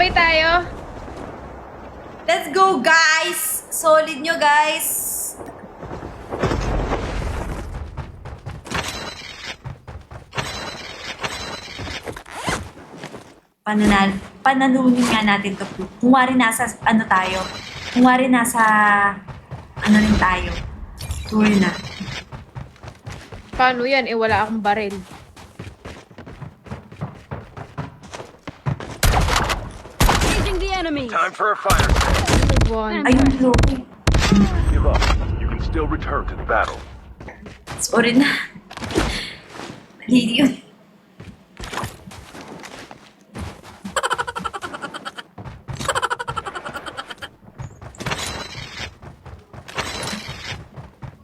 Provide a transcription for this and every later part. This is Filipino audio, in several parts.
Sabay tayo. Let's go, guys! Solid nyo, guys! Panalunin nga natin to. Kung wari nasa, ano tayo? Kung wari nasa, ano rin tayo? Tour na. Paano yan? Eh, wala akong baril. Engaging the enemy. Time for a fire. One. Ayun, Loki. Give up. You can still return to the battle. Sorry na. Mali yun.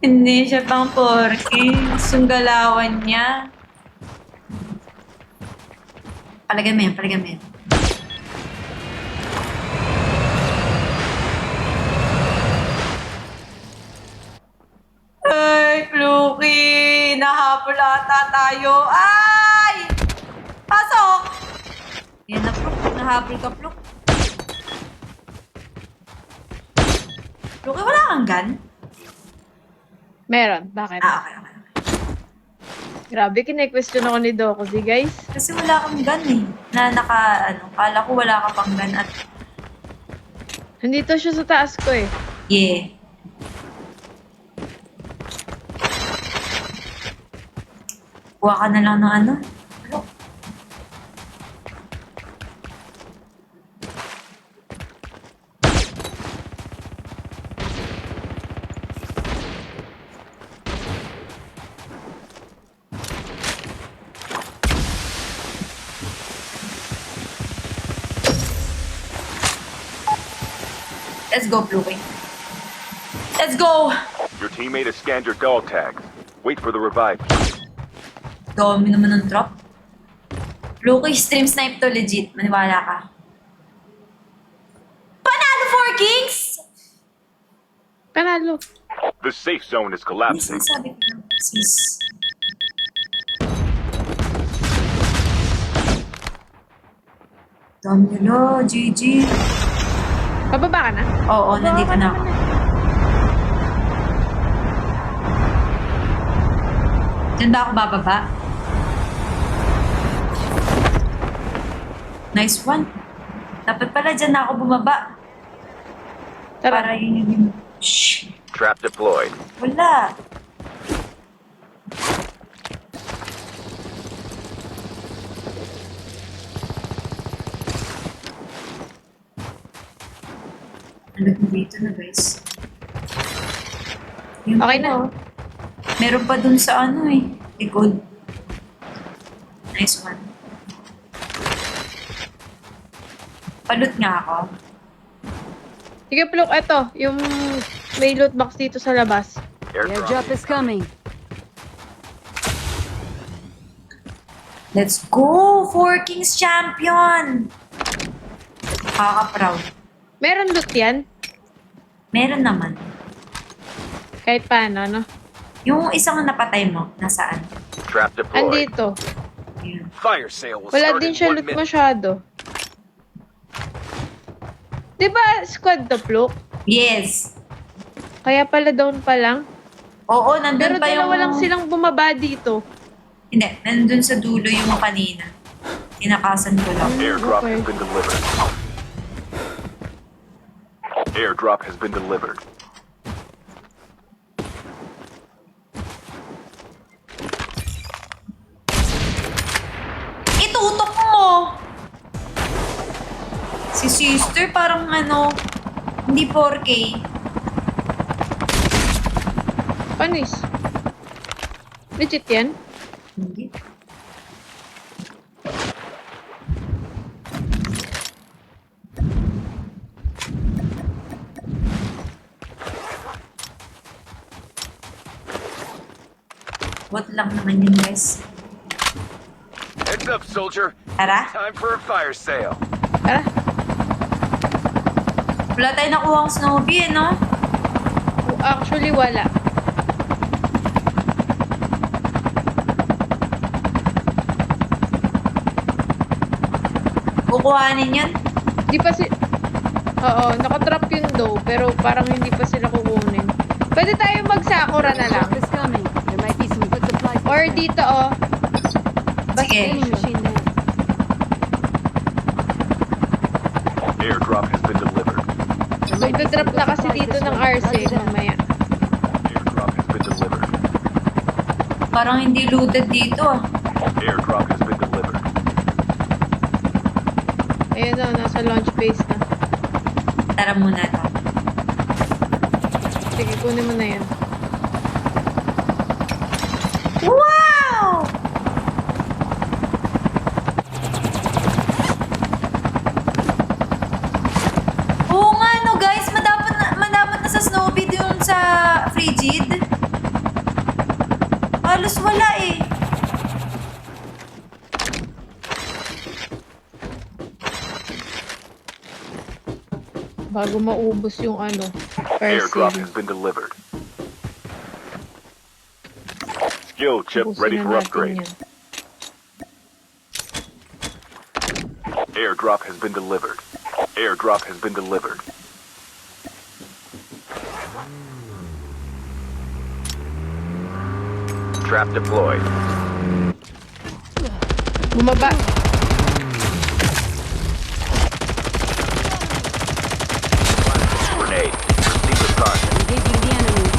Hindi siya pang porkins. Yung galawan niya. Palagay mo yan, palagay mo yan. Ay, Loki! Nahabol ata tayo. Ay! Pasok! Yan na, Pluk. Nahabol ka, Pluk. Loki, wala kang gun? Meron. Bakit? Okay. Grabe, kine-question ako ni Doko. Si guys. Kasi wala kang gun eh. Na kala ko wala ka pang gun at Nandito siya sa taas ko eh. yeah. Kuha ka na lang ng ano. Let's go, Bluey. Let's go! Your teammate has scanned your dog tags. Wait for the revive. Dami naman ng drop. Bluey, stream snipe to legit. Maniwala ka. Panalo 4 Kings! Panalo. The safe zone is Hindi collapsing. sinasabi ko lang, sis. Dami nila, GG. Pababa ka na? Oo, nandito na ako. Diyan ba ako bababa? Nice one. Dapat pala dyan na ako bumaba. Tara. Para yun yung... Shh! Trap deployed. Wala. Alam mo dito na, guys. Yun Okay pa, na. oh. Meron pa dun sa ano eh. Likod. Nice one. Palut nga ako. Sige, Pluk. Eto. Yung may loot box dito sa labas. Airdrop is coming. Let's go! 4 Kings champion! Nakaka-proud. Meron loot yan? Meron naman. Kahit paano, no? Yung isang napatay mo, nasaan? Trap deployed. Andito. Yun. Fire sale will Wala start din in siya 1 loot minute. masyado. Diba squad to, Pluk? Yes! Kaya pala down pa lang. Oo, nandun Pero pa yung... dalawa lang silang bumaba dito. Hindi, nandun sa dulo yung kanina. Tinakasan ko lang. Airdrop Okay. has been delivered. Airdrop has been delivered. Itutok mo! Si sister parang ano, hindi 4K. Panis. Legit yan? Hindi. What lang naman yun, guys. Heads up, soldier. Tara, Time for a fire sale. Tara. wala tayo nakuha ang Snowbee, eh, no? Actually, wala. Kukuhanin yun. Di pa si... Oo, nakatrap yun daw, pero parang hindi pa sila kukunin. Pwede tayo magsakura na lang. Drop is coming. There might be some good supplies. Or dito, oh. Sige. Vending machine there. Airdrop has been delivered. There might be some Magdadrop good na kasi supplies dito this ng way. RC Roger that. mamaya. Airdrop has been delivered. Parang hindi looted dito ah. Airdrop has been delivered. Ayun na, nasa launch phase na. Tara muna to. Sige, kunin mo na yan. Wow! Oo nga no guys, madapat na sa Snowbid yung sa Frigid. Halos wala eh. Bago maubos yung ano, Airdrop Persil. has been delivered. Skill chip Ubusin ready na for natin upgrade. yan. Airdrop has been delivered. Airdrop has been delivered. Trap deployed. Bumaba. Grenade. Proceed with caution. Engaging the enemy.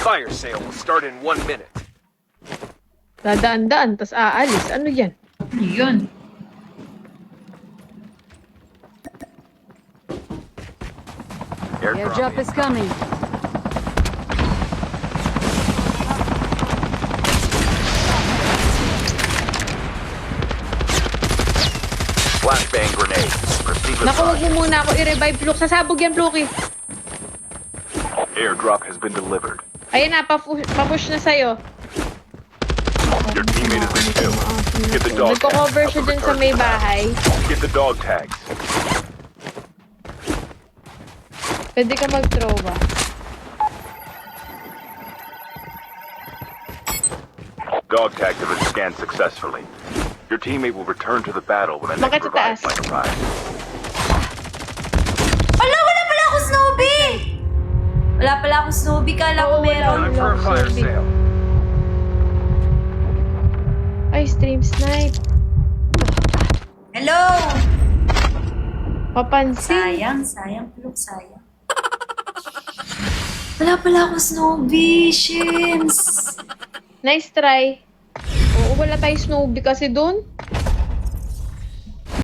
Fire sale will start in 1 minute. Dadaan-daan, tas aalis. Ano yan? Ano yun? The airdrop Airdrop is coming. Flashbang grenade. Proceed with Naku, wag caution. mo muna ako i-revive, Luke. Sasabog yan, Pluki. Airdrop has been delivered. Ayan na, papush na sa'yo. Your teammate has been killed. Get the dog tags. Nagko-cover siya Help dun them sa return may to the battle. bahay. Get the dog tags. Pwede ka mag-throwa. Dog tags have been scanned successfully. Your teammate will return to the battle when the Bakit next sa revive taas? might arrive. Wala pala ako Snowbie! Wala pala ako Snowbie, kala ko Oo, wala. meron. Time for a fire Sorry. sale. Ay, stream snipe. Hello! Papansin. Sayang, Pluk, sayang. Wala pala ako Snowbie, shims. Nice try. Oo, wala tayo Snowbie kasi doon.